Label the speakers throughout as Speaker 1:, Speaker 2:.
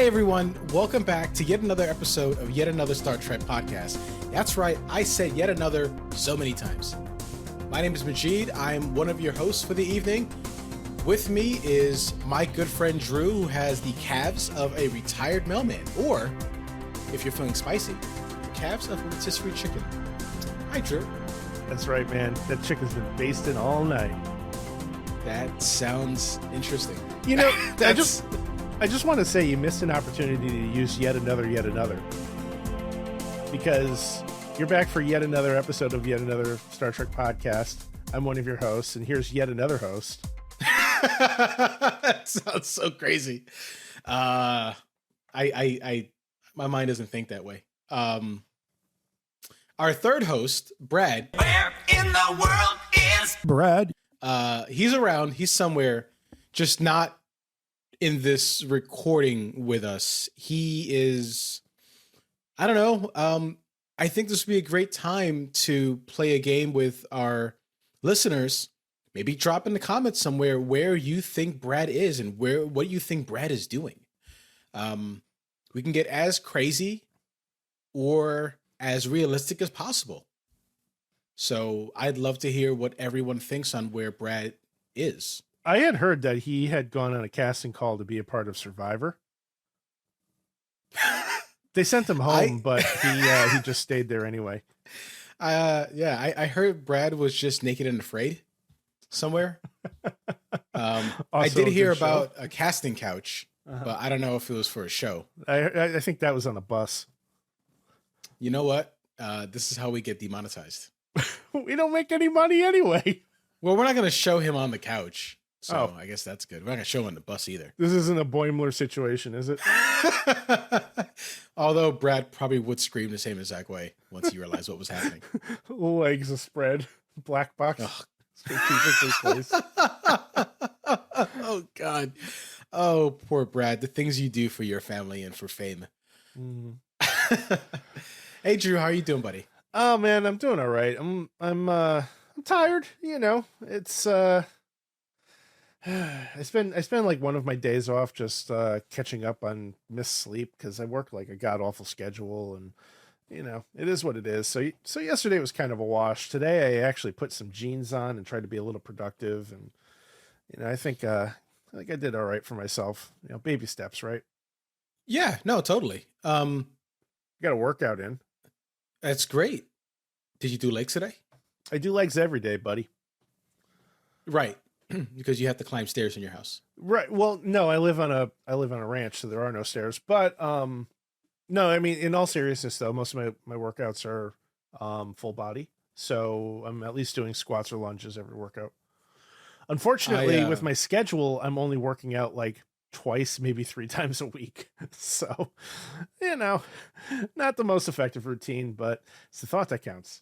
Speaker 1: Hi, everyone. Welcome back to yet another episode of yet another Star Trek podcast. That's right, I said yet another so many times. My name is Majid. I'm one of your hosts for the evening. With me is my good friend Drew, who has the calves of a retired mailman, or, if you're feeling spicy, the calves of a rotisserie chicken. Hi, Drew.
Speaker 2: That's right, man. That chicken's been basting all night.
Speaker 1: That sounds interesting.
Speaker 2: You know, I just want to say you missed an opportunity to use yet another. Because you're back for yet another episode of yet another Star Trek podcast. I'm one of your hosts, and here's yet another host.
Speaker 1: That sounds so crazy. My mind doesn't think that way. Our third host, Brad.
Speaker 3: Where in the world is
Speaker 2: Brad?
Speaker 1: He's around. He's somewhere, just not in this recording with us. He is, I don't know. I think this would be a great time to play a game with our listeners. Maybe drop in the comments somewhere where you think Brad is and what you think Brad is doing. We can get as crazy or as realistic as possible. So I'd love to hear what everyone thinks on where Brad is.
Speaker 2: I had heard that he had gone on a casting call to be a part of Survivor. They sent him home, but he just stayed there anyway.
Speaker 1: I heard Brad was just naked and afraid somewhere. I did hear about a casting couch, but I don't know if it was for a show.
Speaker 2: I think that was on a bus.
Speaker 1: You know what? This is how we get demonetized.
Speaker 2: We don't make any money anyway.
Speaker 1: Well, we're not going to show him on the couch. So I guess that's good. We're not going to show him on the bus either.
Speaker 2: This isn't a Boimler situation, is it?
Speaker 1: Although Brad probably would scream the same exact way once he realized what was happening.
Speaker 2: Legs a spread. Black box. Strategically placed.
Speaker 1: Oh, God. Oh, poor Brad. The things you do for your family and for fame.
Speaker 2: Mm.
Speaker 1: Hey, Drew, how are you doing, buddy?
Speaker 2: Oh, man, I'm doing all right. I'm tired, you know. It's I spend like one of my days off just catching up on missed sleep because I work like a god awful schedule, and you know it is what it is. So yesterday was kind of a wash. Today I actually put some jeans on and tried to be a little productive, and you know I think I did all right for myself. You know, baby steps, right?
Speaker 1: Yeah, no, totally.
Speaker 2: Got a workout in.
Speaker 1: That's great. Did you do legs today?
Speaker 2: I do legs every day, buddy.
Speaker 1: Right. Because you have to climb stairs in your house.
Speaker 2: Right. Well, no, I live on a ranch, so there are no stairs. But no, I mean, in all seriousness, though, most of my workouts are full body, so I'm at least doing squats or lunges every workout. Unfortunately, with my schedule, I'm only working out like twice, maybe 3 times a week. So, you know, not the most effective routine, but it's the thought that counts.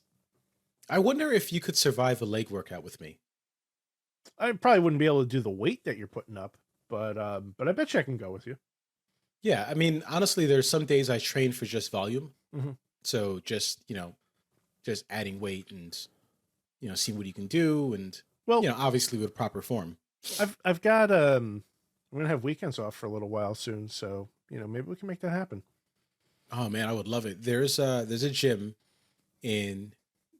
Speaker 1: I wonder if you could survive a leg workout with me.
Speaker 2: I probably wouldn't be able to do the weight that you're putting up, but I bet you I can go with you.
Speaker 1: Yeah, I mean, honestly, there's some days I train for just volume.
Speaker 2: Mm-hmm.
Speaker 1: So just, just adding weight and, see what you can do. And,
Speaker 2: well,
Speaker 1: obviously with proper form.
Speaker 2: I've got, I'm going to have weekends off for a little while soon. So, maybe we can make that happen.
Speaker 1: Oh man, I would love it. There's a gym in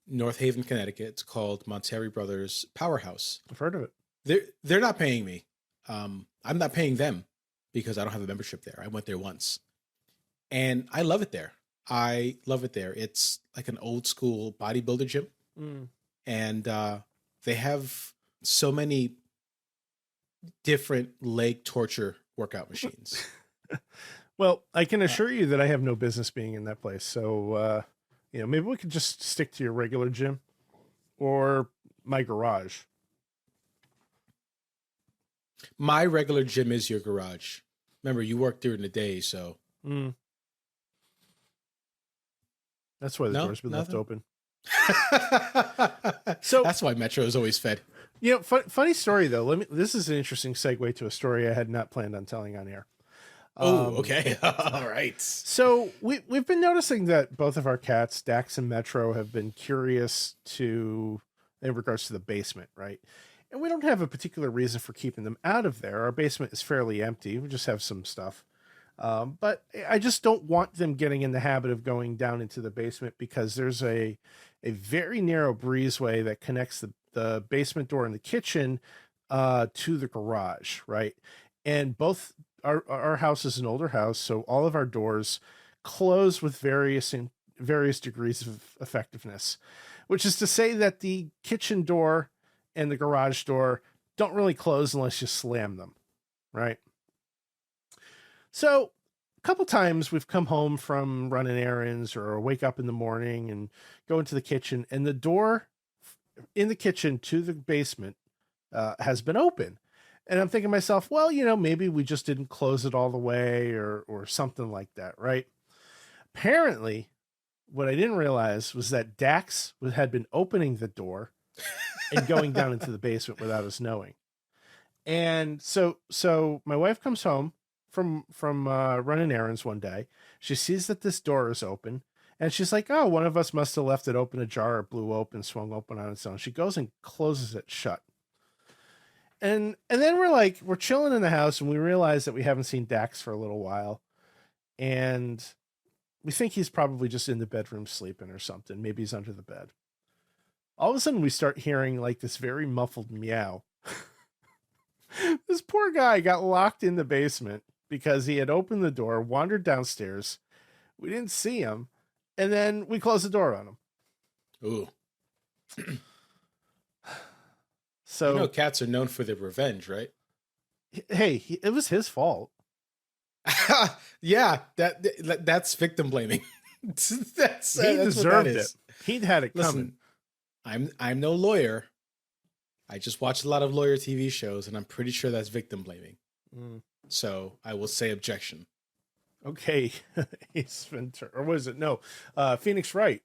Speaker 1: North Haven, Connecticut. It's called Monterey Brothers Powerhouse.
Speaker 2: I've heard of it.
Speaker 1: They're not paying me. I'm not paying them because I don't have a membership there. I went there once and I love it there. It's like an old school bodybuilder gym. And they have so many different leg torture workout machines.
Speaker 2: Well, I can assure you that I have no business being in that place. So, maybe we could just stick to your regular gym or my garage.
Speaker 1: My regular gym is your garage. Remember, you work during the day, so.
Speaker 2: That's why the door's been left open.
Speaker 1: So that's why Metro is always fed.
Speaker 2: Funny story though. This is an interesting segue to a story I had not planned on telling on air.
Speaker 1: Okay. All right.
Speaker 2: So we've been noticing that both of our cats, Dax and Metro, have been curious in regards to the basement, right? And we don't have a particular reason for keeping them out of there. Our basement is fairly empty. We just have some stuff. But I just don't want them getting in the habit of going down into the basement because there's a very narrow breezeway that connects the basement door in the kitchen to the garage, right? And both our house is an older house, so all of our doors close with various degrees of effectiveness, which is to say that the kitchen door and the garage door don't really close unless you slam them, right? So a couple times we've come home from running errands or wake up in the morning and go into the kitchen, and the door in the kitchen to the basement has been open. And I'm thinking to myself, well, maybe we just didn't close it all the way or something like that, right? Apparently, what I didn't realize was that Dax had been opening the door and going down into the basement without us knowing. And so my wife comes home from running errands one day. She sees that this door is open, and she's like, oh, one of us must have left it open ajar. It blew open, swung open on its own. She goes and closes it shut. And then we're chilling in the house, and we realize that we haven't seen Dax for a little while. And we think he's probably just in the bedroom sleeping or something. Maybe he's under the bed. All of a sudden, we start hearing like this very muffled meow. This poor guy got locked in the basement because he had opened the door, wandered downstairs. We didn't see him. And then we closed the door on him.
Speaker 1: Ooh.
Speaker 2: So
Speaker 1: cats are known for their revenge, right?
Speaker 2: Hey, it was his fault.
Speaker 1: Yeah, that's victim blaming. that's
Speaker 2: he deserved it. He'd had it
Speaker 1: Listen,
Speaker 2: coming.
Speaker 1: I'm no lawyer. I just watch a lot of lawyer TV shows, and I'm pretty sure that's victim blaming. So I will say objection.
Speaker 2: Okay, Ace Ventura, or was it? No, Phoenix Wright.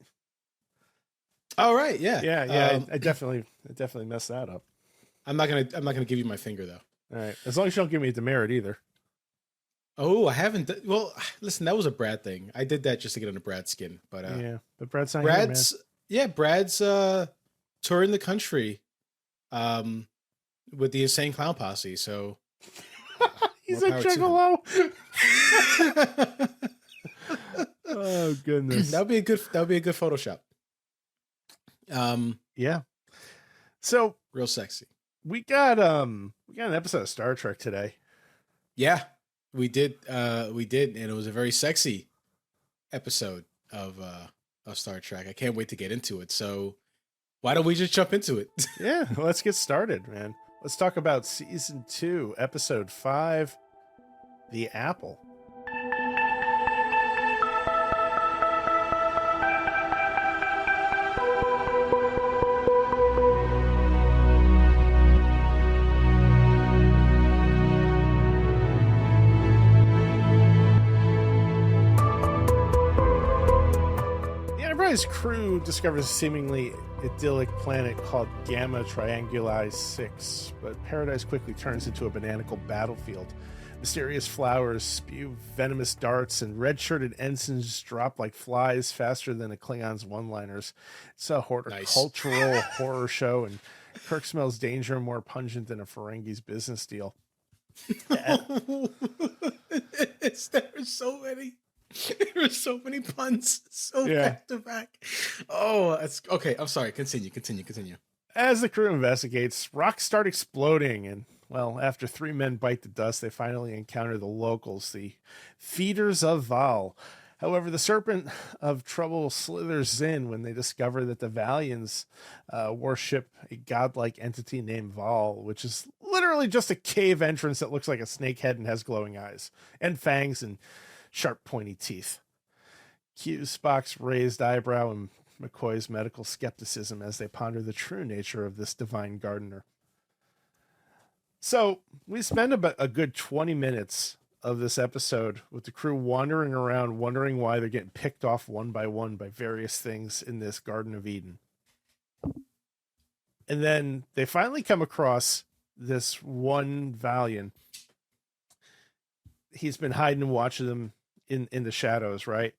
Speaker 1: All right, yeah,
Speaker 2: yeah. I definitely messed that up.
Speaker 1: I'm not gonna give you my finger though.
Speaker 2: All right, as long as you don't give me a demerit either.
Speaker 1: Oh, I haven't. Well, listen, that was a Brad thing. I did that just to get under Brad's skin, but
Speaker 2: yeah, but Brad's not
Speaker 1: Brad's
Speaker 2: here, man.
Speaker 1: Brad's touring the country, with the Insane Clown Posse. So
Speaker 2: he's a gigolo. Oh goodness,
Speaker 1: that would be a good Photoshop.
Speaker 2: Yeah. So
Speaker 1: real sexy.
Speaker 2: We got an episode of Star Trek today.
Speaker 1: Yeah, we did, and it was a very sexy episode of Star Trek. I can't wait to get into it. So why don't we just jump into it?
Speaker 2: Yeah, let's get started, man. Let's talk about season 2, episode 5, The Apple. Enterprise crew discovers a seemingly idyllic planet called Gamma Trianguli 6, but paradise quickly turns into a bananical battlefield. Mysterious flowers spew venomous darts, and red-shirted ensigns drop like flies faster than a Klingon's one-liners. It's a horticultural horror show, and Kirk smells danger more pungent than a Ferengi's business deal.
Speaker 1: There are so many. There are so many puns, back to back. Oh, that's okay. I'm sorry. Continue.
Speaker 2: As the crew investigates, rocks start exploding, and well, after 3 men bite the dust, they finally encounter the locals, the feeders of Vaal. However, the serpent of trouble slithers in when they discover that the Valians worship a godlike entity named Vaal, which is literally just a cave entrance that looks like a snake head and has glowing eyes and fangs and sharp, pointy teeth. Cue Spock's raised eyebrow and McCoy's medical skepticism as they ponder the true nature of this divine gardener. So we spend about a good 20 minutes of this episode with the crew wandering around, wondering why they're getting picked off one by various things in this Garden of Eden. And then they finally come across this one Valian. He's been hiding and watching them in the shadows, right?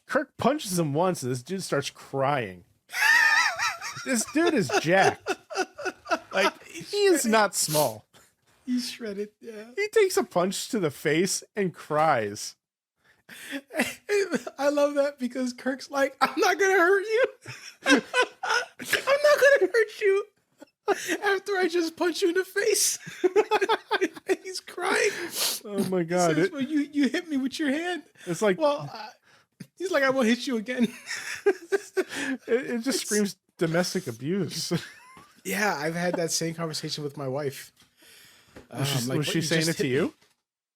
Speaker 2: Kirk punches him once and this dude starts crying. This dude is jacked. Like, he is not small.
Speaker 1: He's shredded. Yeah.
Speaker 2: He takes a punch to the face and cries.
Speaker 1: I love that because Kirk's like, I'm not gonna hurt you. I'm not gonna hurt you. After I just punch you in the face. He's crying.
Speaker 2: Oh my
Speaker 1: He
Speaker 2: God.
Speaker 1: says, well, you hit me with your hand.
Speaker 2: It's like,
Speaker 1: Well, he's like, I won't hit you again.
Speaker 2: it just screams domestic abuse.
Speaker 1: Yeah, I've had that same conversation with my wife.
Speaker 2: Was she saying it to you?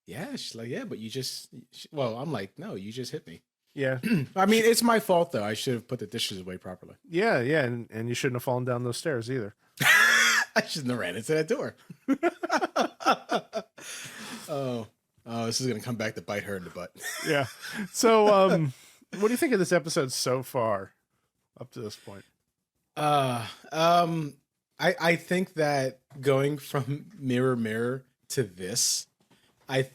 Speaker 1: Yeah, she's like, yeah, but you just, well, I'm like, no, you just hit me.
Speaker 2: Yeah.
Speaker 1: I mean, it's my fault though. I should have put the dishes away properly.
Speaker 2: Yeah. And you shouldn't have fallen down those stairs either.
Speaker 1: I shouldn't have ran into that door. Oh, this is gonna come back to bite her in the butt.
Speaker 2: Yeah. So, what do you think of this episode so far, up to this point?
Speaker 1: I think that going from Mirror Mirror to this, I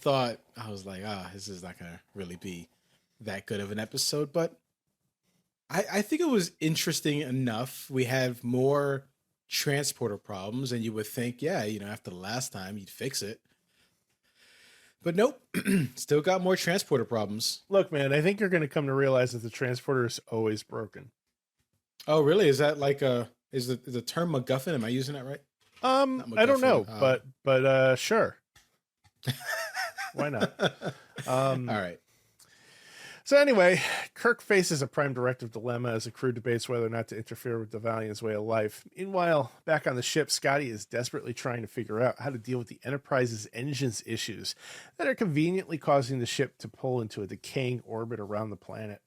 Speaker 1: was like, this is not gonna really be that good of an episode, but I think it was interesting enough. We have more transporter problems, and you would think, yeah, after the last time you'd fix it. But nope, still got more transporter problems.
Speaker 2: Look, man, I think you're going to come to realize that the transporter is always broken.
Speaker 1: Oh, really? Is that like is the term MacGuffin? Am I using that right?
Speaker 2: I don't know, but sure. Why not?
Speaker 1: All right.
Speaker 2: So anyway, Kirk faces a prime directive dilemma as the crew debates whether or not to interfere with the Valiant's way of life. Meanwhile, back on the ship, Scotty is desperately trying to figure out how to deal with the Enterprise's engine's issues that are conveniently causing the ship to pull into a decaying orbit around the planet.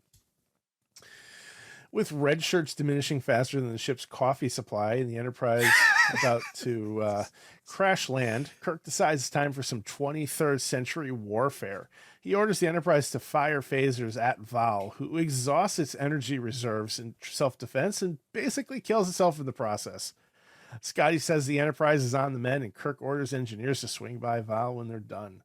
Speaker 2: With red shirts diminishing faster than the ship's coffee supply and the Enterprise about to crash land, Kirk decides it's time for some 23rd century warfare. He orders the Enterprise to fire phasers at Vaal, who exhausts its energy reserves in self-defense and basically kills itself in the process. Scotty says the Enterprise is on the mend, and Kirk orders engineers to swing by Vaal when they're done.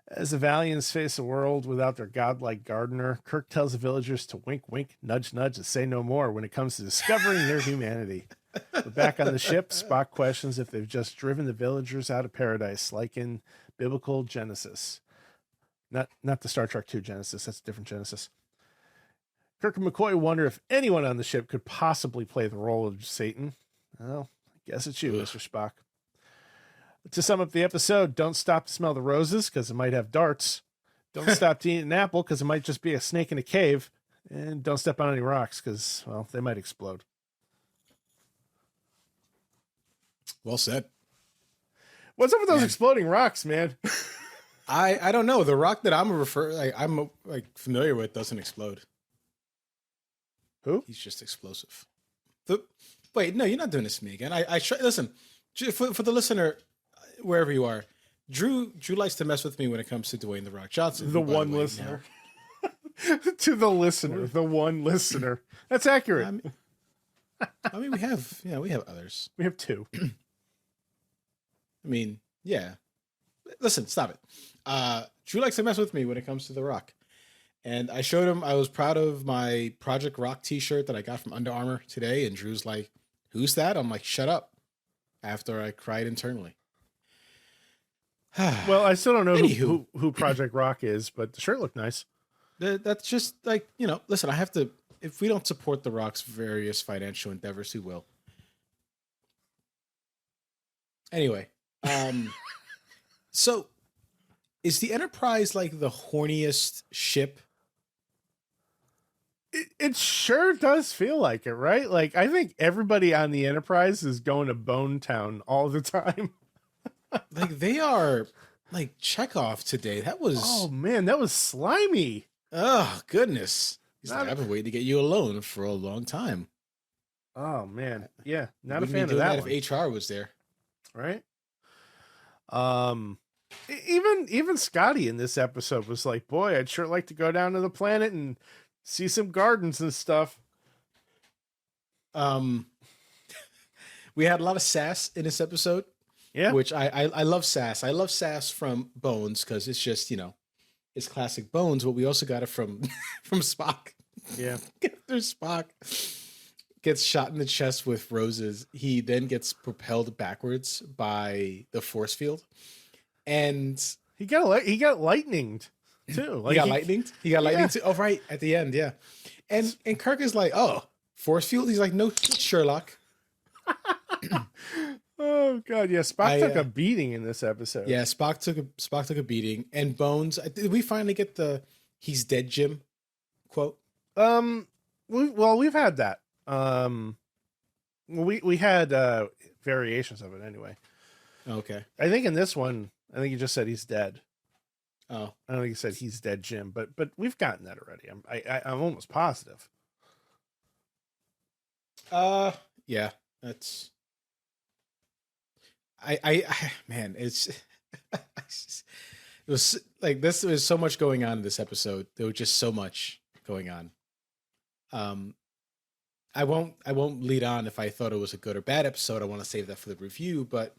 Speaker 2: As the Valiants face a world without their godlike gardener, Kirk tells the villagers to wink, wink, nudge, nudge, and say no more when it comes to discovering their humanity. But back on the ship, Spock questions if they've just driven the villagers out of paradise, like in biblical Genesis. Not the Star Trek II Genesis, that's a different Genesis. Kirk and McCoy wonder if anyone on the ship could possibly play the role of Satan. Well, I guess it's you, Mr. Spock. To sum up the episode, don't stop to smell the roses because it might have darts. Don't stop to eat an apple because it might just be a snake in a cave. And don't step on any rocks because, well, they might explode.
Speaker 1: Well said.
Speaker 2: What's up with those exploding rocks, man?
Speaker 1: I don't know. The rock that I'm familiar with doesn't explode.
Speaker 2: Who?
Speaker 1: He's just explosive. Wait, no, you're not doing this to me again. Listen, for the listener, wherever you are, Drew likes to mess with me when it comes to Dwayne The Rock Johnson.
Speaker 2: The one listener. To the listener, the one listener. That's accurate.
Speaker 1: I mean, we have others.
Speaker 2: We have two.
Speaker 1: I mean, yeah. Listen, stop it. Drew likes to mess with me when it comes to The Rock. And I showed him I was proud of my Project Rock t-shirt that I got from Under Armour today. And Drew's like, who's that? I'm like, shut up. After I cried internally.
Speaker 2: Well, I still don't know who Project Rock is, but the shirt looked nice.
Speaker 1: That's just like, listen, I have to, if we don't support The Rock's various financial endeavors, who will? Anyway, so is the Enterprise like the horniest ship?
Speaker 2: It sure does feel like it, right? Like, I think everybody on the Enterprise is going to Bone Town all the time.
Speaker 1: Like, they are like Chekhov today. That was...
Speaker 2: Oh, man, that was slimy.
Speaker 1: Oh, goodness. He's like, I've been waiting to get you alone for a long time.
Speaker 2: Oh, man. Yeah, not a
Speaker 1: Wouldn't
Speaker 2: fan
Speaker 1: be
Speaker 2: of
Speaker 1: doing
Speaker 2: that one.
Speaker 1: if HR was there.
Speaker 2: Right? Even Scotty in this episode was like, boy, I'd sure like to go down to the planet and see some gardens and stuff.
Speaker 1: We had a lot of sass in this episode.
Speaker 2: Yeah.
Speaker 1: Which I love sass. I love sass from Bones because it's just, it's classic Bones, but we also got it from from Spock.
Speaker 2: Yeah.
Speaker 1: There's Spock gets shot in the chest with roses, he then gets propelled backwards by the force field, and
Speaker 2: He got lightninged too.
Speaker 1: he got lightninged. He got lightning too. Oh, right at the end, yeah. And Kirk is like, "Oh, force field." He's like, "No, Sherlock."
Speaker 2: Oh God, yeah. Spock took a beating in this episode.
Speaker 1: Yeah, Spock took a beating, and Bones. Did we finally get the "He's dead, Jim" quote?
Speaker 2: We've had that. We had variations of it anyway.
Speaker 1: Okay.
Speaker 2: I think in this one, I think he just said he's dead.
Speaker 1: Oh,
Speaker 2: I don't think he said he's dead, Jim. But we've gotten that already. I'm almost positive.
Speaker 1: yeah, that's. I man, it's it was like this. There was so much going on in this episode. There was just so much going on. I won't lead on if I thought it was a good or bad episode. I want to save that for the review, but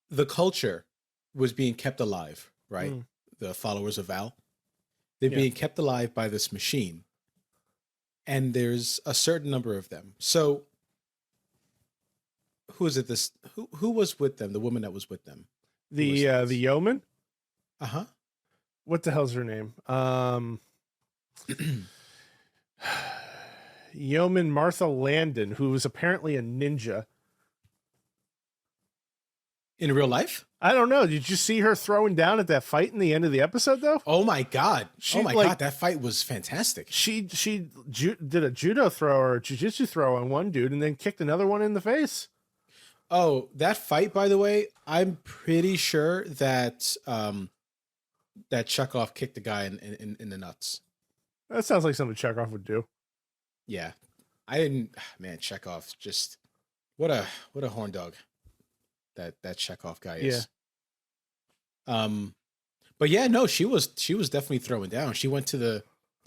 Speaker 1: the culture was being kept alive, right? The followers of Vaal. They're being kept alive by this machine. And there's a certain number of them. So who is it? Who was with them? The woman that was with them.
Speaker 2: The yeoman?
Speaker 1: Uh-huh.
Speaker 2: What the hell's her name? Yeoman Martha Landon, who was apparently a ninja.
Speaker 1: In real life?
Speaker 2: I don't know. Did you see her throwing down at that fight in the end of the episode, though?
Speaker 1: Oh my God. God. That fight was fantastic.
Speaker 2: She did a judo throw or a jiu-jitsu throw on one dude and then kicked another one in the face.
Speaker 1: Oh, that fight, by the way, I'm pretty sure that that Chekhov kicked the guy in the nuts.
Speaker 2: That sounds like something Chekhov would do.
Speaker 1: Yeah. I didn't, man, Chekhov, just what a horn dog that Chekhov guy is. But yeah, no, she was definitely throwing down. She went to the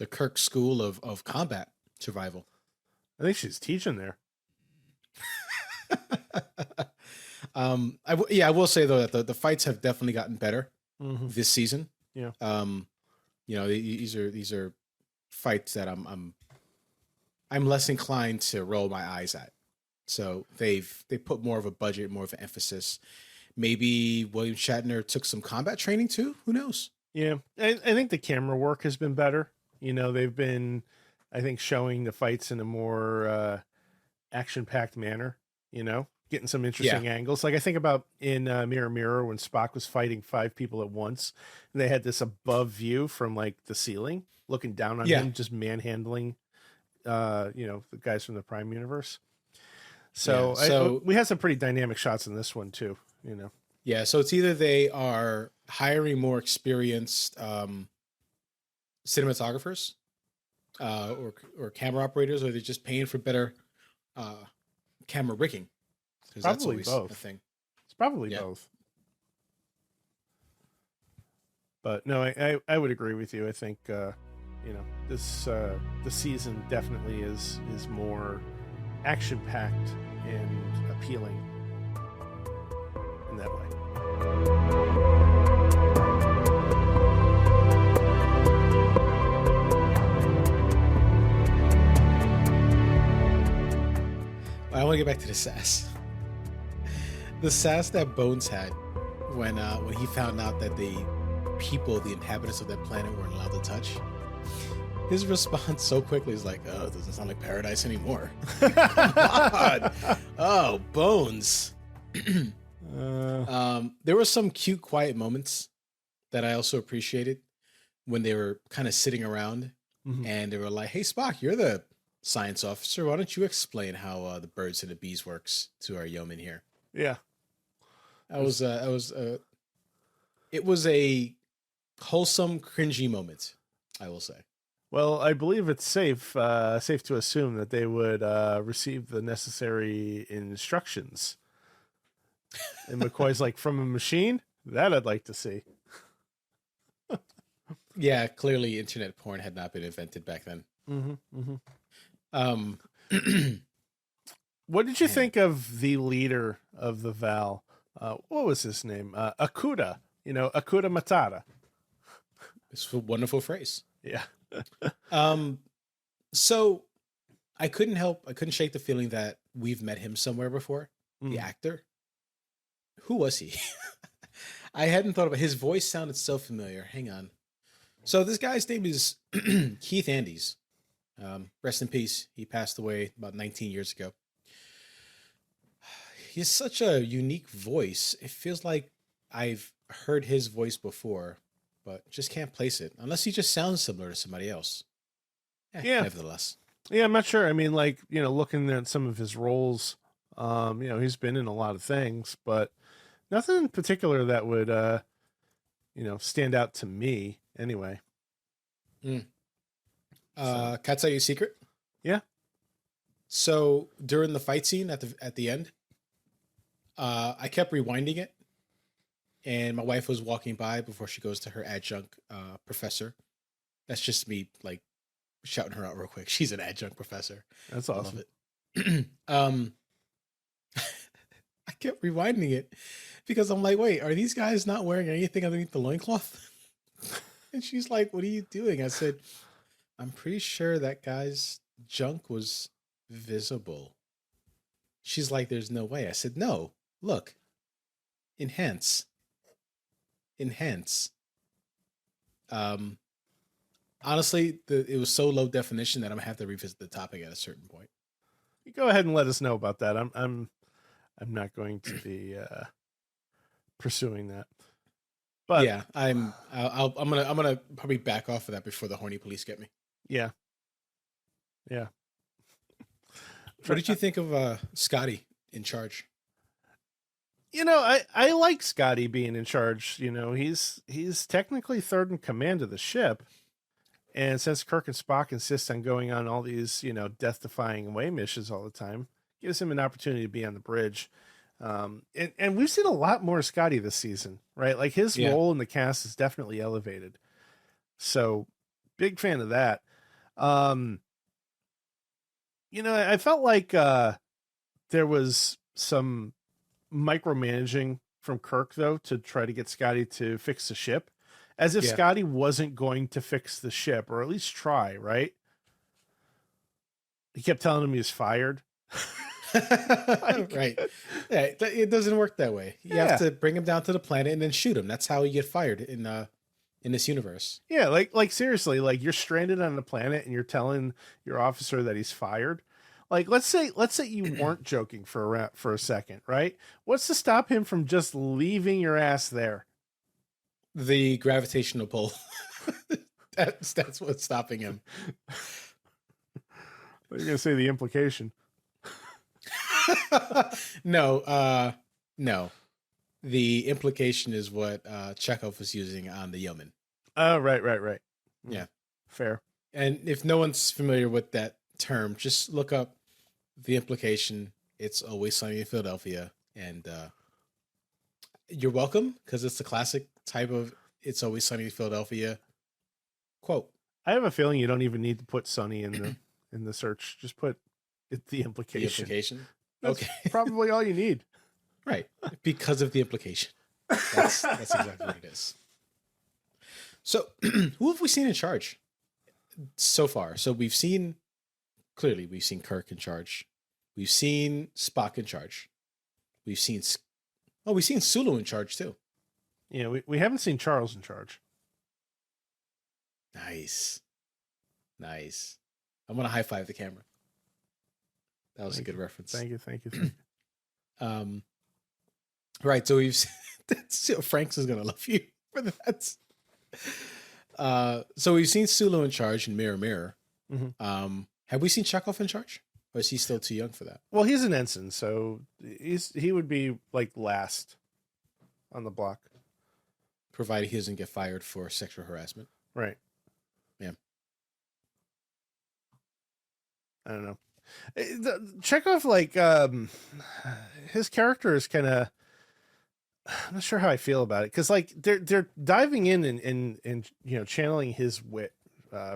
Speaker 1: Kirk School of Combat Survival.
Speaker 2: I think she's teaching there.
Speaker 1: I will say though that the fights have definitely gotten better this season.
Speaker 2: Yeah.
Speaker 1: These are fights that I'm less inclined to roll my eyes at. So they put more of a budget, more of an emphasis. Maybe William Shatner took some combat training too. Who knows?
Speaker 2: Yeah, I think the camera work has been better. They've been, I think, showing the fights in a more action-packed manner. Getting some interesting angles. Like I think about in Mirror Mirror when Spock was fighting 5 people at once, and they had this above view from like the ceiling, looking down on him, just manhandling, the guys from the Prime Universe. So we had some pretty dynamic shots in this one too.
Speaker 1: Yeah, so it's either they are hiring more experienced cinematographers or camera operators, or they're just paying for better camera rigging. Because that's always
Speaker 2: both.
Speaker 1: a thing.
Speaker 2: It's probably both. But no, I would agree with you. I think this season definitely is more action packed and appealing in that way.
Speaker 1: I want to get back to the sass. The sass that Bones had when he found out that the inhabitants of that planet weren't allowed to touch. His response so quickly is like, "Oh, it doesn't sound like paradise anymore." Come on. Oh, Bones. There were some cute, quiet moments that I also appreciated when they were kind of sitting around and they were like, "Hey, Spock, you're the science officer. Why don't you explain how the birds and the bees works to our yeoman here?"
Speaker 2: Yeah,
Speaker 1: it was a wholesome, cringy moment, I will say.
Speaker 2: Well, I believe it's safe to assume that they would receive the necessary instructions. And McCoy's like, from a machine? That I'd like to see.
Speaker 1: Yeah, clearly internet porn had not been invented back then.
Speaker 2: What did you think of the leader of the Vaal? What was his name? Akuta. Akuta Matata.
Speaker 1: It's a wonderful phrase.
Speaker 2: Yeah.
Speaker 1: So I couldn't shake the feeling that we've met him somewhere before. The actor. Who was he? I hadn't thought about his voice sounded so familiar. Hang on. So this guy's name is Keith Andes. Rest in peace. He passed away about 19 years ago. He has such a unique voice. It feels like I've heard his voice before, but just can't place it unless he just sounds similar to somebody else.
Speaker 2: Yeah.
Speaker 1: Nevertheless.
Speaker 2: Yeah, I'm not sure. I mean, like, looking at some of his roles, he's been in a lot of things, but nothing in particular that would, stand out to me anyway.
Speaker 1: Can I tell you a secret?
Speaker 2: Yeah.
Speaker 1: So during the fight scene at the end, I kept rewinding it, and my wife was walking by before she goes to her adjunct professor. That's just me, like, shouting her out real quick. She's an adjunct professor.
Speaker 2: That's
Speaker 1: I
Speaker 2: awesome.
Speaker 1: love it. I kept rewinding it because I'm like, wait, are these guys not wearing anything underneath the loincloth? And she's like, what are you doing? I said, I'm pretty sure that guy's junk was visible. She's like, there's no way. I said, no, look, enhance. Honestly, it was so low definition that I'm gonna have to revisit the topic at a certain point.
Speaker 2: You go ahead and let us know about that. I'm not going to be pursuing that. But
Speaker 1: yeah, I'm gonna probably back off of that before the horny police get me.
Speaker 2: Yeah.
Speaker 1: What did you think of Scotty in charge?
Speaker 2: I like Scotty being in charge. He's technically third in command of the ship. And since Kirk and Spock insist on going on all these, death-defying away missions all the time, gives him an opportunity to be on the bridge. And we've seen a lot more Scotty this season, right? Like his role in the cast is definitely elevated. So big fan of that. I felt like there was some micromanaging from Kirk, though, to try to get Scotty to fix the ship, as if Scotty wasn't going to fix the ship, or at least try, right? He kept telling him he was fired.
Speaker 1: Right. Yeah, it doesn't work that way. You have to bring him down to the planet and then shoot him. That's how you get fired in this universe.
Speaker 2: Yeah, like seriously, like you're stranded on the planet and you're telling your officer that he's fired. Like let's say you weren't joking for a second, right? What's to stop him from just leaving your ass there?
Speaker 1: The gravitational pull. That's what's stopping him.
Speaker 2: You're gonna say the implication.
Speaker 1: No. The implication is what Chekhov was using on the yeoman.
Speaker 2: Oh, right.
Speaker 1: Yeah.
Speaker 2: Fair.
Speaker 1: And if no one's familiar with that term, just look up the implication. It's Always Sunny in Philadelphia. And you're welcome, because it's the classic type of It's Always Sunny in Philadelphia quote.
Speaker 2: I have a feeling you don't even need to put Sunny in the search. Just put the implication.
Speaker 1: The implication?
Speaker 2: That's
Speaker 1: okay.
Speaker 2: Probably all you need.
Speaker 1: Right. Because of the implication. That's exactly what it is. So who have we seen in charge so far? So we've seen Kirk in charge. We've seen Spock in charge. We've seen Sulu in charge too.
Speaker 2: Yeah, we haven't seen Charles in charge.
Speaker 1: Nice. I'm gonna high five the camera. That was a good reference.
Speaker 2: Thank you.
Speaker 1: Right. So Franks is gonna love you for that. So we've seen Sulu in charge in Mirror Mirror.
Speaker 2: Mm-hmm.
Speaker 1: Have we seen Chekhov in charge, or is he still too young for that?
Speaker 2: Well, he's an ensign, so he would be like last on the block,
Speaker 1: provided he doesn't get fired for sexual harassment.
Speaker 2: Right.
Speaker 1: Yeah.
Speaker 2: I don't know. Chekhov, like, his character is kind of, I'm not sure how I feel about it, because like they're diving in and channeling his wit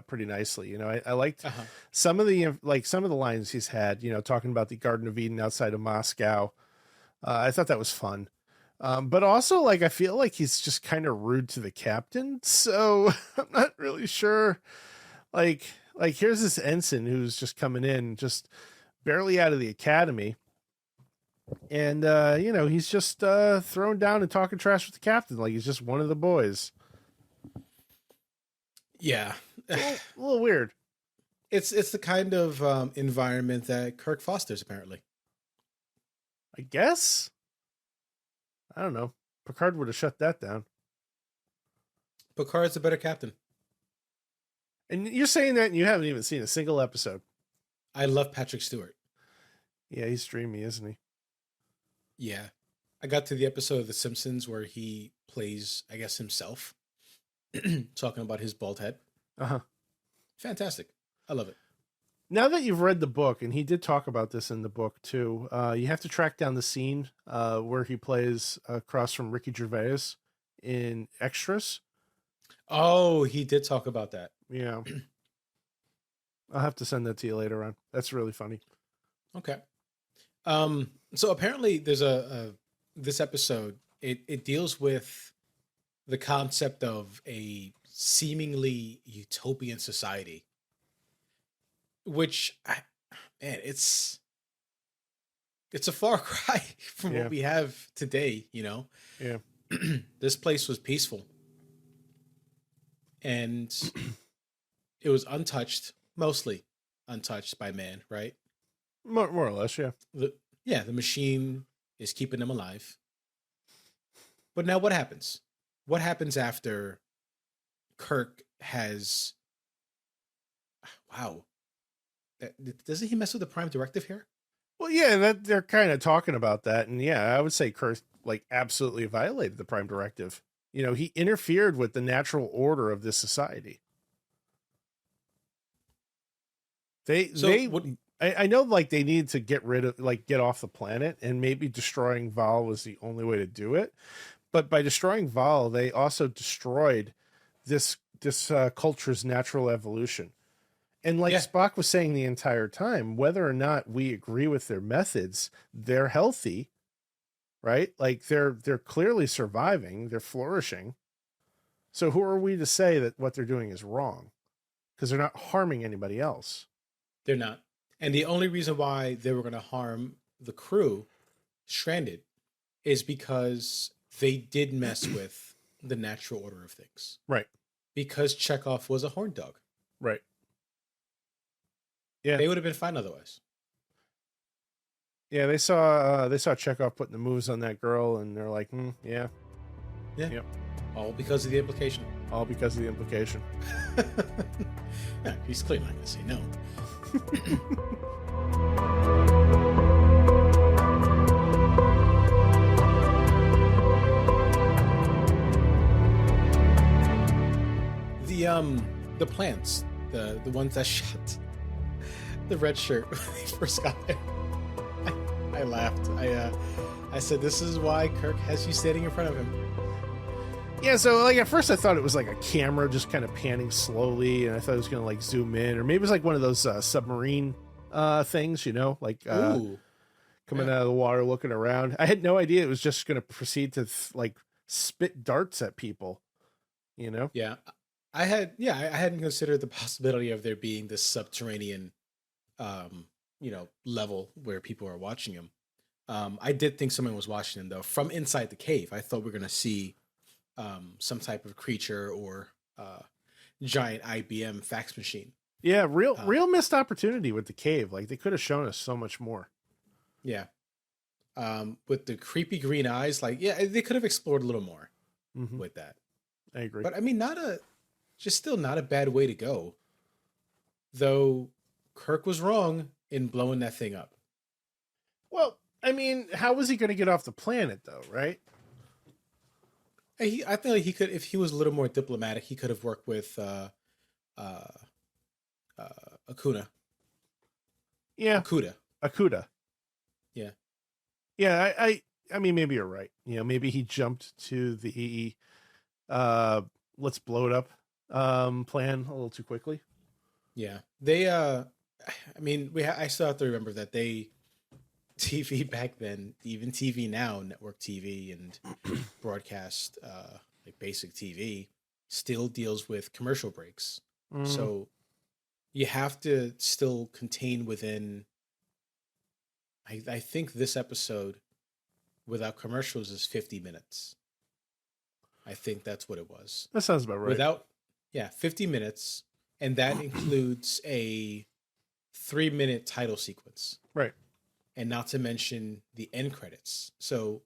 Speaker 2: pretty nicely. I liked some of the lines he's had, talking about the Garden of Eden outside of Moscow. I thought that was fun. But also, like, I feel like he's just kind of rude to the captain, so I'm not really sure. Like Like, here's this ensign who's just coming in, just barely out of the academy. And, he's just thrown down and talking trash with the captain. Like, he's just one of the boys.
Speaker 1: Yeah.
Speaker 2: A little weird.
Speaker 1: It's the kind of environment that Kirk fosters, apparently.
Speaker 2: I guess. I don't know. Picard would have shut that down.
Speaker 1: Picard's a better captain.
Speaker 2: And you're saying that and you haven't even seen a single episode.
Speaker 1: I love Patrick Stewart.
Speaker 2: Yeah, he's dreamy, isn't he?
Speaker 1: Yeah. I got to the episode of The Simpsons where he plays, I guess, himself, talking about his bald head.
Speaker 2: Uh-huh.
Speaker 1: Fantastic. I love it.
Speaker 2: Now that you've read the book, and he did talk about this in the book too, you have to track down the scene where he plays across from Ricky Gervais in Extras.
Speaker 1: Oh, he did talk about that.
Speaker 2: Yeah. I'll have to send that to you later on. That's really funny.
Speaker 1: Okay. So apparently there's this episode, it deals with the concept of a seemingly utopian society, which it's a far cry from what we have today, Yeah. This place was peaceful and it was untouched, mostly untouched by man, right?
Speaker 2: More or less, yeah.
Speaker 1: The machine is keeping them alive. But now what happens? What happens after Kirk has... Wow. Doesn't he mess with the Prime Directive here?
Speaker 2: Well, yeah, that they're kind of talking about that. And yeah, I would say Kirk absolutely violated the Prime Directive. He interfered with the natural order of this society. I know they need to get rid of, get off the planet, and maybe destroying Vaal was the only way to do it. But by destroying Vaal, they also destroyed this culture's natural evolution. And Spock was saying the entire time, whether or not we agree with their methods, they're healthy, right? They're clearly surviving, they're flourishing. So who are we to say that what they're doing is wrong? Because they're not harming anybody else.
Speaker 1: They're not. And the only reason why they were going to harm the crew stranded is because they did mess with the natural order of things.
Speaker 2: Right. Because
Speaker 1: Chekhov was a horn dog.
Speaker 2: Right. Yeah.
Speaker 1: They would have been fine otherwise.
Speaker 2: Yeah, they saw Chekhov putting the moves on that girl, and they're like, yeah.
Speaker 1: Yeah.
Speaker 2: Yep.
Speaker 1: All because of the implication.
Speaker 2: All because of the implication.
Speaker 1: Yeah, he's clearly not going to say no. The plants, the ones that shot the red shirt when they first got there. I laughed. I said, this is why Kirk has you standing in front of him.
Speaker 2: Yeah, so at first I thought it was a camera just kind of panning slowly, and I thought it was going to zoom in, or maybe it was one of those submarine things, coming out of the water, looking around. I had no idea it was just going to proceed to spit darts at people,
Speaker 1: Yeah, I hadn't considered the possibility of there being this subterranean, level where people are watching him. I did think someone was watching him though from inside the cave. I thought we were going to see some type of creature or giant IBM fax machine.
Speaker 2: Yeah, real missed opportunity with the cave. They could have shown us so much more.
Speaker 1: Yeah. With the creepy green eyes, they could have explored a little more with that.
Speaker 2: I agree.
Speaker 1: But I mean, still not a bad way to go. Though Kirk was wrong in blowing that thing up.
Speaker 2: Well, I mean, how was he going to get off the planet though, right?
Speaker 1: I feel like he could, if he was a little more diplomatic, he could have worked with Akuta.
Speaker 2: Yeah. Akuta.
Speaker 1: Yeah.
Speaker 2: Yeah, I mean, maybe you're right. Maybe he jumped to the let's blow it up plan a little too quickly.
Speaker 1: Yeah. They I mean, I still have to remember that TV back then, even TV now, network TV and broadcast, basic TV, still deals with commercial breaks. So you have to still contain within. I think this episode without commercials is 50 minutes. I think that's what it was.
Speaker 2: That sounds about right.
Speaker 1: Without, yeah, 50 minutes. And that includes a 3-minute title sequence.
Speaker 2: Right.
Speaker 1: And not to mention the end credits. So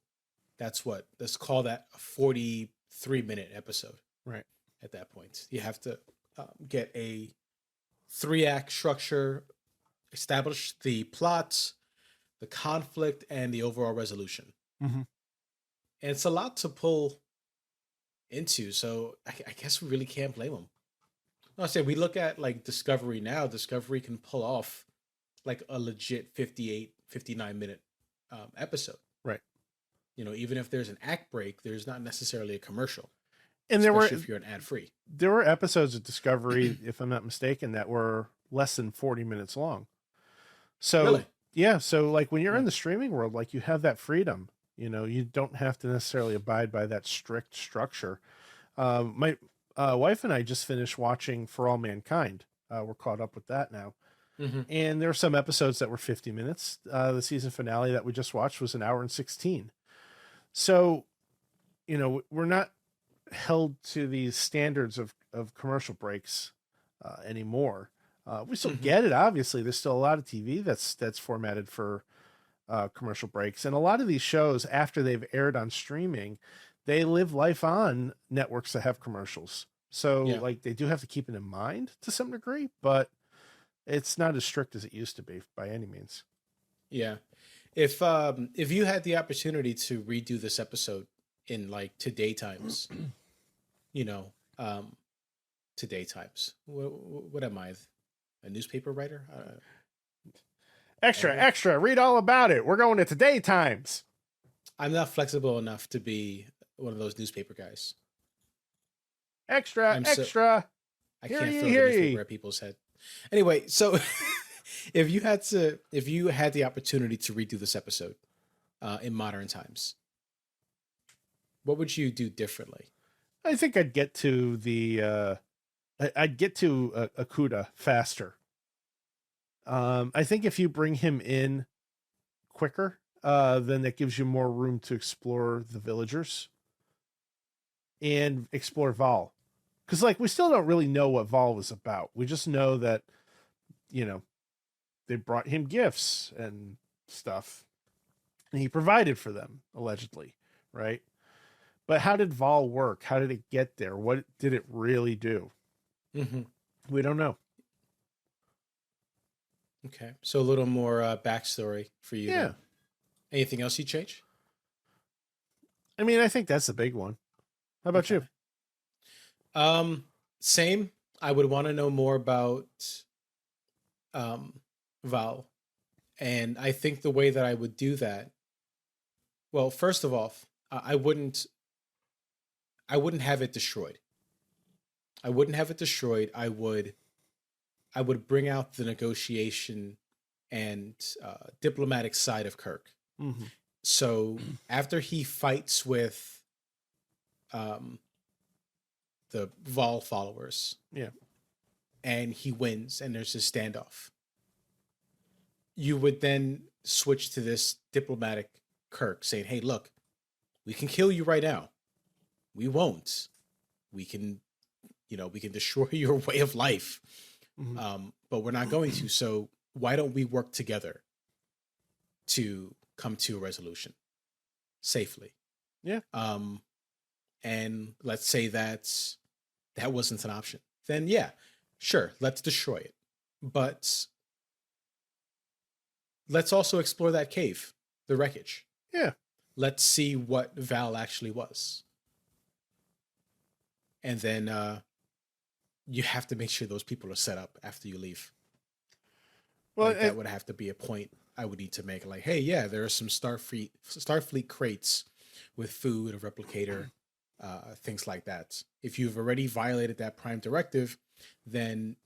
Speaker 1: that's what, let's call that a 43-minute episode.
Speaker 2: Right.
Speaker 1: At that point, you have to get a 3-act structure, establish the plot, the conflict, and the overall resolution.
Speaker 2: Mm-hmm.
Speaker 1: And it's a lot to pull into, so I guess we really can't blame them. I say we look at like Discovery now. Discovery can pull off like a legit 58, 59-minute episode.
Speaker 2: Right.
Speaker 1: You know, even if there's an act break, there's not necessarily a commercial.
Speaker 2: And
Speaker 1: if you're an ad free.
Speaker 2: There were episodes of Discovery, if I'm not mistaken, that were less than 40 minutes long. So
Speaker 1: Really?
Speaker 2: Yeah, so like when you're in the streaming world, like you have that freedom. You know, you don't have to necessarily abide by that strict structure. My wife and I just finished watching For All Mankind. We're caught up with that now.
Speaker 1: Mm-hmm.
Speaker 2: And there are some episodes that were 50 minutes. The season finale that we just watched was 1 hour and 16. So, you know, we're not held to these standards of commercial breaks anymore. We still get it. Obviously, there's still a lot of TV that's formatted for commercial breaks, and a lot of these shows, after they've aired on streaming, they live life on networks that have commercials. So like they do have to keep it in mind to some degree, but it's not as strict as it used to be by any means.
Speaker 1: Yeah. If you had the opportunity to redo this episode in like today times, you know, today times, what am I? A newspaper writer?
Speaker 2: Extra, read all about it. We're going to Today Times.
Speaker 1: I'm not flexible enough to be one of those newspaper guys.
Speaker 2: Extra.
Speaker 1: I can't throw the newspaper at people's head. Anyway, so if you had the opportunity to redo this episode in modern times, what would you do differently?
Speaker 2: I think I'd get to Akuta faster. I think if you bring him in quicker, then that gives you more room to explore the villagers and explore Vaal. Because like we still don't really know what Vaal was about. We just know that, you know, they brought him gifts and stuff, and he provided for them, allegedly, right? But how did Vaal work? How did it get there? What did it really do?
Speaker 1: Mm-hmm.
Speaker 2: We don't know.
Speaker 1: Okay, so a little more backstory for you.
Speaker 2: Yeah.
Speaker 1: Then. Anything else you change?
Speaker 2: I mean, I think that's the big one. How about you?
Speaker 1: Same. I would want to know more about Vaal, and I think the way that I would do that. Well, first of all, I wouldn't have it destroyed. I wouldn't have it destroyed. I would bring out the negotiation and diplomatic side of Kirk.
Speaker 2: Mm-hmm.
Speaker 1: So after he fights with the Vaal followers, and he wins, and there's a standoff, you would then switch to this diplomatic Kirk saying, "Hey, look, we can kill you right now. We won't. We can destroy your way of life."
Speaker 2: Mm-hmm.
Speaker 1: But we're not going to. So why don't we work together to come to a resolution safely?
Speaker 2: Yeah.
Speaker 1: And let's say that wasn't an option. Then yeah, sure, let's destroy it. But let's also explore that cave, the wreckage.
Speaker 2: Yeah.
Speaker 1: Let's see what Vaal actually was. And then you have to make sure those people are set up after you leave. Well, like that would have to be a point I would need to make. Like, hey, yeah, there are some Starfleet crates with food, a replicator, things like that. If you've already violated that Prime Directive, then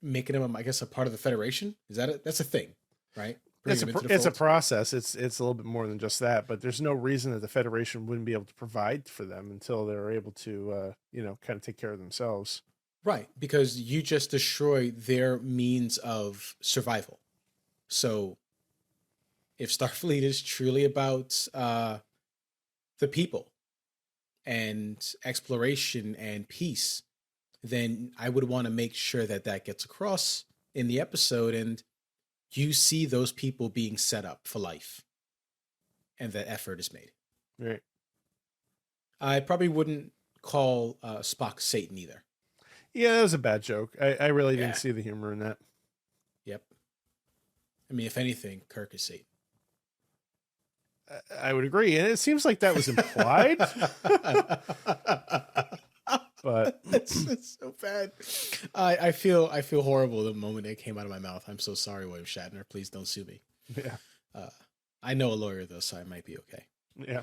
Speaker 1: making them, I guess, a part of the Federation that's a thing, right?
Speaker 2: It's a process. It's a little bit more than just that, but there's no reason that the Federation wouldn't be able to provide for them until they're able to, kind of take care of themselves.
Speaker 1: Right, because you just destroy their means of survival. So if Starfleet is truly about the people and exploration and peace, then I would want to make sure that that gets across in the episode, and you see those people being set up for life, and that effort is made.
Speaker 2: Right.
Speaker 1: I probably wouldn't call Spock Satan either.
Speaker 2: Yeah, that was a bad joke. I really
Speaker 1: Yeah.
Speaker 2: didn't see the humor in that.
Speaker 1: Yep. I mean, if anything, Kirk is Satan.
Speaker 2: I would agree, and it seems like that was implied. But
Speaker 1: it's so bad. I feel horrible the moment it came out of my mouth. I'm so sorry, William Shatner. Please don't sue me.
Speaker 2: yeah,
Speaker 1: I know a lawyer though, so I might be okay.
Speaker 2: yeah.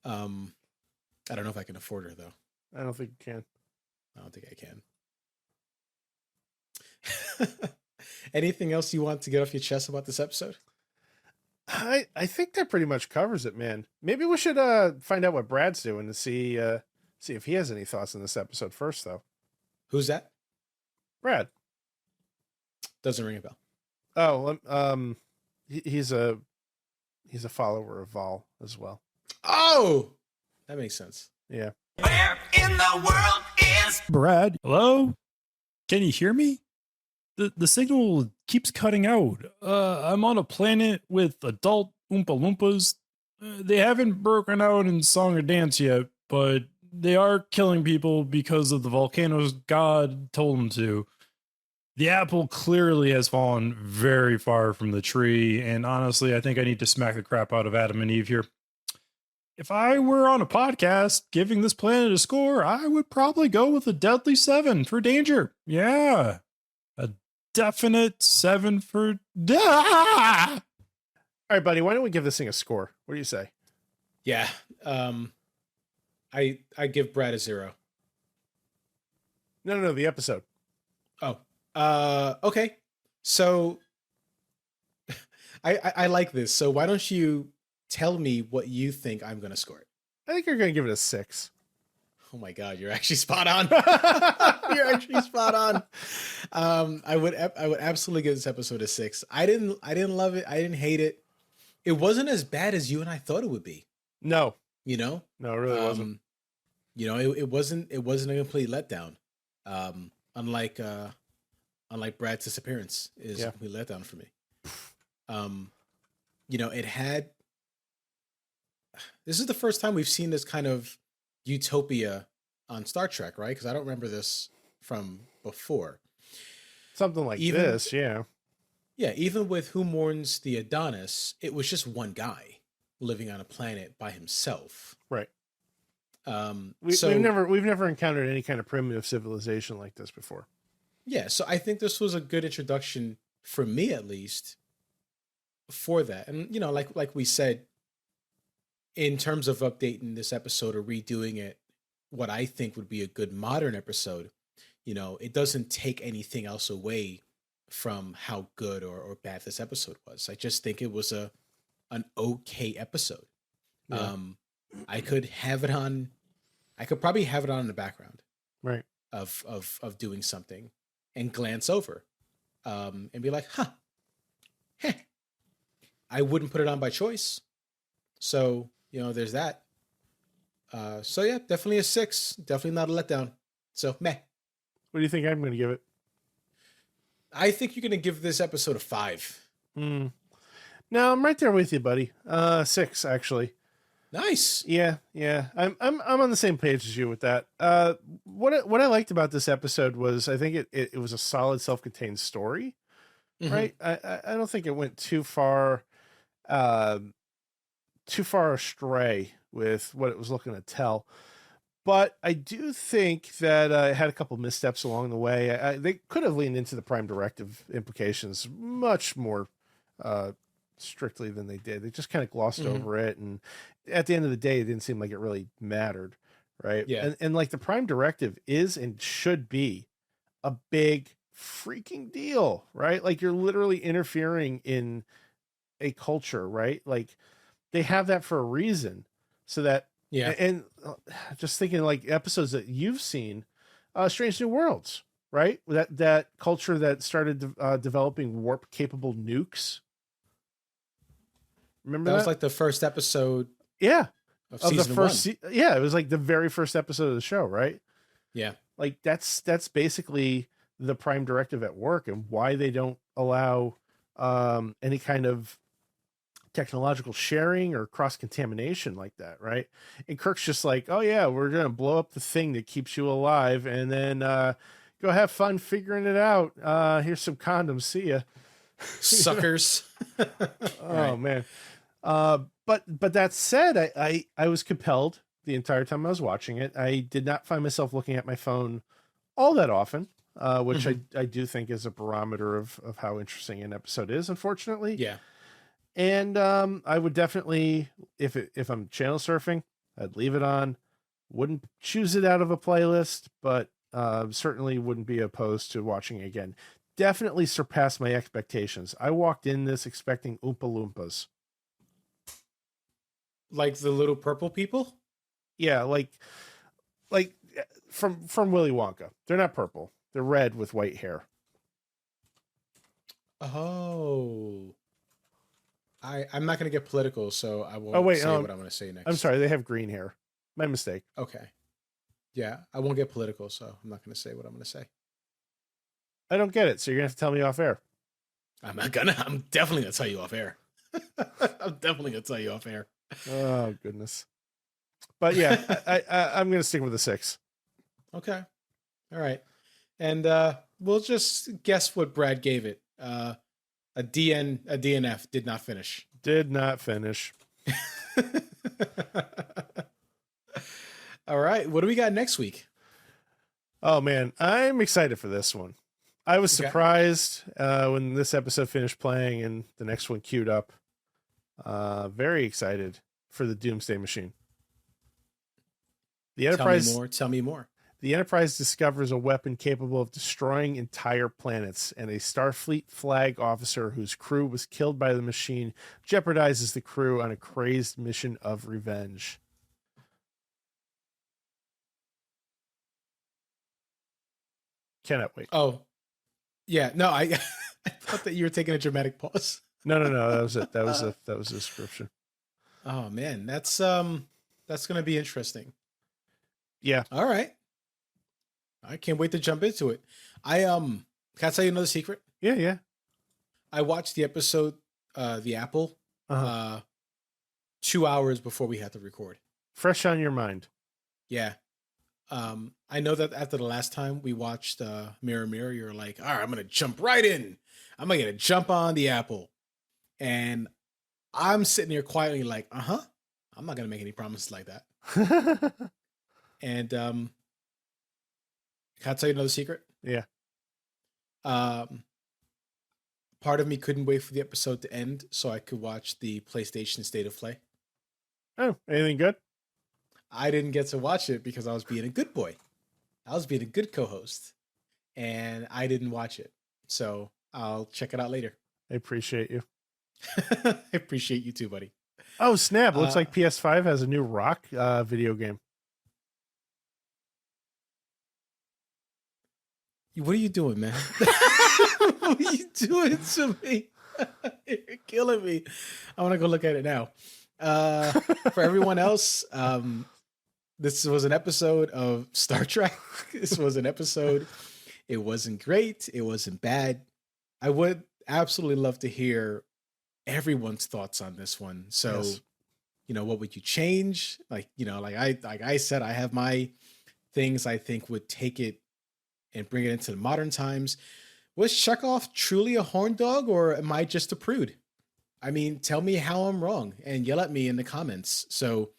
Speaker 1: I don't know if I can afford her though.
Speaker 2: I don't think you can.
Speaker 1: I don't think I can. Anything else you want to get off your chest about this episode?
Speaker 2: I think that pretty much covers it, man. Maybe we should find out what Brad's doing to see if he has any thoughts on this episode first, though.
Speaker 1: Who's that?
Speaker 2: Brad.
Speaker 1: Doesn't ring a bell.
Speaker 2: Oh, he's a follower of Vaal as well.
Speaker 1: Oh, that makes sense.
Speaker 2: Yeah.
Speaker 3: Where in the world is
Speaker 4: Brad, hello? Can you hear me? The signal keeps cutting out. I'm on a planet with adult Oompa Loompas. They haven't broken out in song or dance yet, but they are killing people because of the volcanoes God told them to. The apple clearly has fallen very far from the tree, and honestly, I think I need to smack the crap out of Adam and Eve here. If I were on a podcast giving this planet a score, I would probably go with a deadly 7 for danger. Yeah. A definite 7 for...
Speaker 2: All right, buddy, why don't we give this thing a score? What do you say?
Speaker 1: Yeah. I give Brad a 0.
Speaker 2: No, the episode.
Speaker 1: Oh. Okay. So I like this. So why don't you tell me what you think I'm going to score it?
Speaker 2: I think you're going to give it a 6.
Speaker 1: Oh my God, you're actually spot on. You're actually spot on. I would absolutely give this episode a 6. I didn't love it. I didn't hate it. It wasn't as bad as you and I thought it would be.
Speaker 2: No,
Speaker 1: You know?
Speaker 2: it really wasn't.
Speaker 1: You know, it wasn't a complete letdown. Unlike Brad's disappearance is a complete letdown for me. You know, this is the first time we've seen this kind of utopia on Star Trek, right? Because I don't remember this from before.
Speaker 2: Something like this, yeah.
Speaker 1: Yeah, even with Who Mourns the Adonis, it was just one guy living on a planet by himself.
Speaker 2: Right.
Speaker 1: We've
Speaker 2: never encountered any kind of primitive civilization like this before.
Speaker 1: Yeah, so I think this was a good introduction for me, at least, for that. And you know, like we said, in terms of updating this episode or redoing it, what I think would be a good modern episode, you know, it doesn't take anything else away from how good or bad this episode was. I just think it was an okay episode.
Speaker 2: Yeah.
Speaker 1: I could probably have it on in the background,
Speaker 2: Right.
Speaker 1: of doing something and glance over, and be like, heh. I wouldn't put it on by choice. So, you know, there's that. So yeah, definitely a 6. Definitely not a letdown. So meh.
Speaker 2: What do you think I'm going to give it?
Speaker 1: I think you're going to give this episode a 5.
Speaker 2: No, I'm right there with you, buddy. 6, actually.
Speaker 1: Nice.
Speaker 2: Yeah. I'm on the same page as you with that. What I liked about this episode was I think it was a solid self-contained story, right? I don't think it went too far astray with what it was looking to tell. But I do think that it had a couple missteps along the way. They could have leaned into the Prime Directive implications much more strictly than they did. They just kind of glossed over it, and at the end of the day, it didn't seem like it really mattered, right?
Speaker 1: Yeah.
Speaker 2: And like the Prime Directive is and should be a big freaking deal, right? Like you're literally interfering in a culture, right? Like they have that for a reason, so that
Speaker 1: Yeah.
Speaker 2: and just thinking like episodes that you've seen, Strange New Worlds, right? That culture that started developing warp capable nukes. Remember
Speaker 1: That
Speaker 2: that?
Speaker 1: was like the first episode
Speaker 2: Yeah,
Speaker 1: of
Speaker 2: of the
Speaker 1: season
Speaker 2: first.
Speaker 1: one.
Speaker 2: Yeah, it was like the very first episode of the show, right?
Speaker 1: Yeah.
Speaker 2: Like that's basically the prime directive at work, and why they don't allow any kind of technological sharing or cross contamination like that, right? And Kirk's just like, oh yeah, we're gonna blow up the thing that keeps you alive, and then go have fun figuring it out. Here's some condoms. See ya.
Speaker 1: Suckers.
Speaker 2: Oh man. But that said, I was compelled the entire time I was watching it. I did not find myself looking at my phone all that often, which I do think is a barometer of how interesting an episode is, unfortunately.
Speaker 1: Yeah.
Speaker 2: And I would definitely, if I'm channel surfing, I'd leave it on. Wouldn't choose it out of a playlist, but certainly wouldn't be opposed to watching it again. Definitely surpassed my expectations. I walked in this expecting Oompa Loompas.
Speaker 1: Like the little purple people?
Speaker 2: Yeah, like from Willy Wonka. They're not purple. They're red with white hair.
Speaker 1: Oh. I'm not going to get political, so I won't say what I'm going to say next.
Speaker 2: I'm sorry, they have green hair. My mistake.
Speaker 1: Okay. Yeah, I won't get political, so I'm not going to say what I'm going to say.
Speaker 2: I don't get it, so you're going to have to tell me off air.
Speaker 1: I'm definitely going to tell you off air. I'm definitely going to tell you off air.
Speaker 2: Oh, goodness. But yeah, I'm going to stick with the 6.
Speaker 1: Okay. All right. And we'll just guess what Brad gave it. A DNF did not finish.
Speaker 2: Did not finish.
Speaker 1: All right. What do we got next week?
Speaker 2: Oh man, I'm excited for this one. I was surprised when this episode finished playing and the next one queued up. Very excited for the Doomsday Machine. The Enterprise.
Speaker 1: Tell me more.
Speaker 2: The Enterprise discovers a weapon capable of destroying entire planets, and a Starfleet flag officer whose crew was killed by the machine jeopardizes the crew on a crazed mission of revenge. Cannot wait.
Speaker 1: Oh, yeah. No, I thought that you were taking a dramatic pause.
Speaker 2: No. That was it. That was the description.
Speaker 1: Oh man, that's going to be interesting.
Speaker 2: Yeah.
Speaker 1: All right. I can't wait to jump into it. Can I tell you another secret?
Speaker 2: Yeah.
Speaker 1: I watched the episode, The Apple, 2 hours before we had to record.
Speaker 2: Fresh on your mind.
Speaker 1: Yeah. I know that after the last time we watched Mirror Mirror, you're like, all right, I'm going to jump right in. I'm going to jump on The Apple. And I'm sitting here quietly like, I'm not going to make any promises like that. And can I tell you another secret?
Speaker 2: Yeah.
Speaker 1: Part of me couldn't wait for the episode to end so I could watch the PlayStation State of Play.
Speaker 2: Oh, anything good?
Speaker 1: I didn't get to watch it because I was being a good boy. I was being a good co-host, and I didn't watch it. So I'll check it out later.
Speaker 2: I appreciate you.
Speaker 1: I appreciate you too, buddy.
Speaker 2: Oh, snap. Looks like PS5 has a new Rock video game.
Speaker 1: What are you doing, man? What are you doing to me? You're killing me. I want to go look at it now. For everyone else, this was an episode of Star Trek. This was an episode. It wasn't great. It wasn't bad. I would absolutely love to hear everyone's thoughts on this one. So,
Speaker 2: Yes.
Speaker 1: What would you change? Like I said, I have my things I think would take it and bring it into the modern times. Was Chekhov truly a horn dog, or am I just a prude? I mean, tell me how I'm wrong and yell at me in the comments. So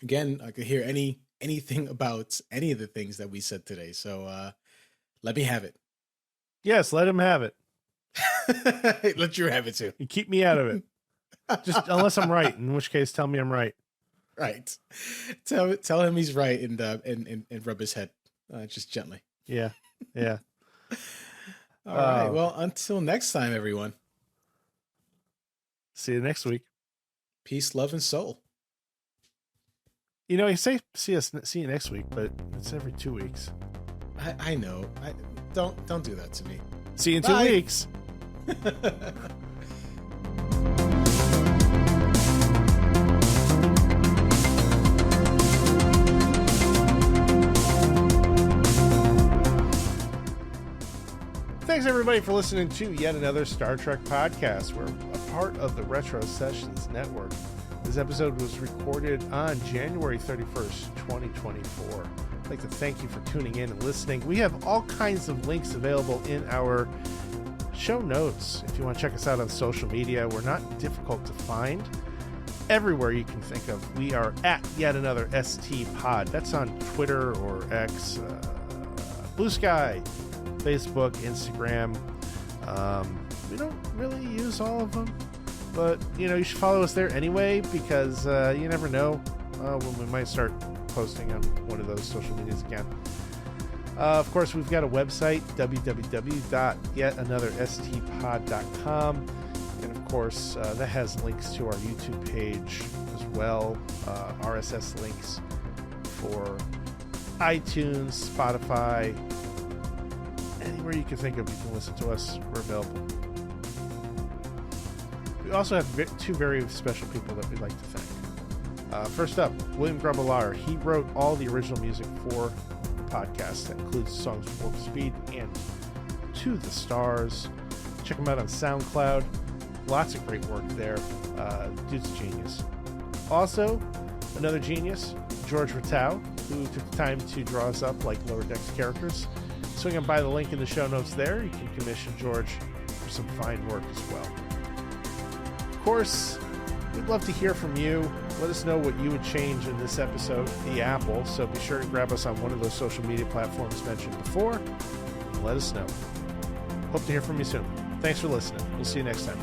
Speaker 1: again, I could hear anything about any of the things that we said today. So let me have it.
Speaker 2: Yes, let him have it.
Speaker 1: Let you have it too.
Speaker 2: You keep me out of it. Just unless I'm right, in which case tell me I'm right.
Speaker 1: Right. Tell him he's right and rub his head just gently.
Speaker 2: Yeah.
Speaker 1: All right. Well, until next time, everyone.
Speaker 2: See you next week.
Speaker 1: Peace, love, and soul.
Speaker 2: You know, I say see you next week, but it's every 2 weeks.
Speaker 1: I know. Don't do that to me.
Speaker 2: See you in
Speaker 1: Bye.
Speaker 2: 2 weeks. Thanks everybody for listening to yet another Star Trek podcast. We're a part of the Retro Sessions Network. This episode was recorded on January 31st, 2024. I'd like to thank you for tuning in and listening. We have all kinds of links available in our show notes. If you want to check us out on social media, we're not difficult to find. Everywhere you can think of, we are at yet another ST Pod. That's on Twitter or X, Blue Sky, Facebook, Instagram. We don't really use all of them, but you should follow us there anyway, because you never know when we might start posting on one of those social medias again. Of course, we've got a website, www.yetanotherstpod.com, and of course that has links to our YouTube page as well, RSS links for iTunes, Spotify, anywhere you can think of, you can listen to us. We're available. We also have two very special people that we'd like to thank. First up, William Grubbelaar. He wrote all the original music for the podcast. That includes the songs Warp Speed and To the Stars. Check him out on SoundCloud. Lots of great work there. Dude's a genius. Also, another genius, George Ratau, who took the time to draw us up like Lower Decks characters. Swing on by the link in the show notes there. You can commission George for some fine work as well. Of course, we'd love to hear from you. Let us know what you would change in this episode, the Apple. So be sure to grab us on one of those social media platforms mentioned before and let us know. Hope to hear from you soon. Thanks for listening. We'll see you next time.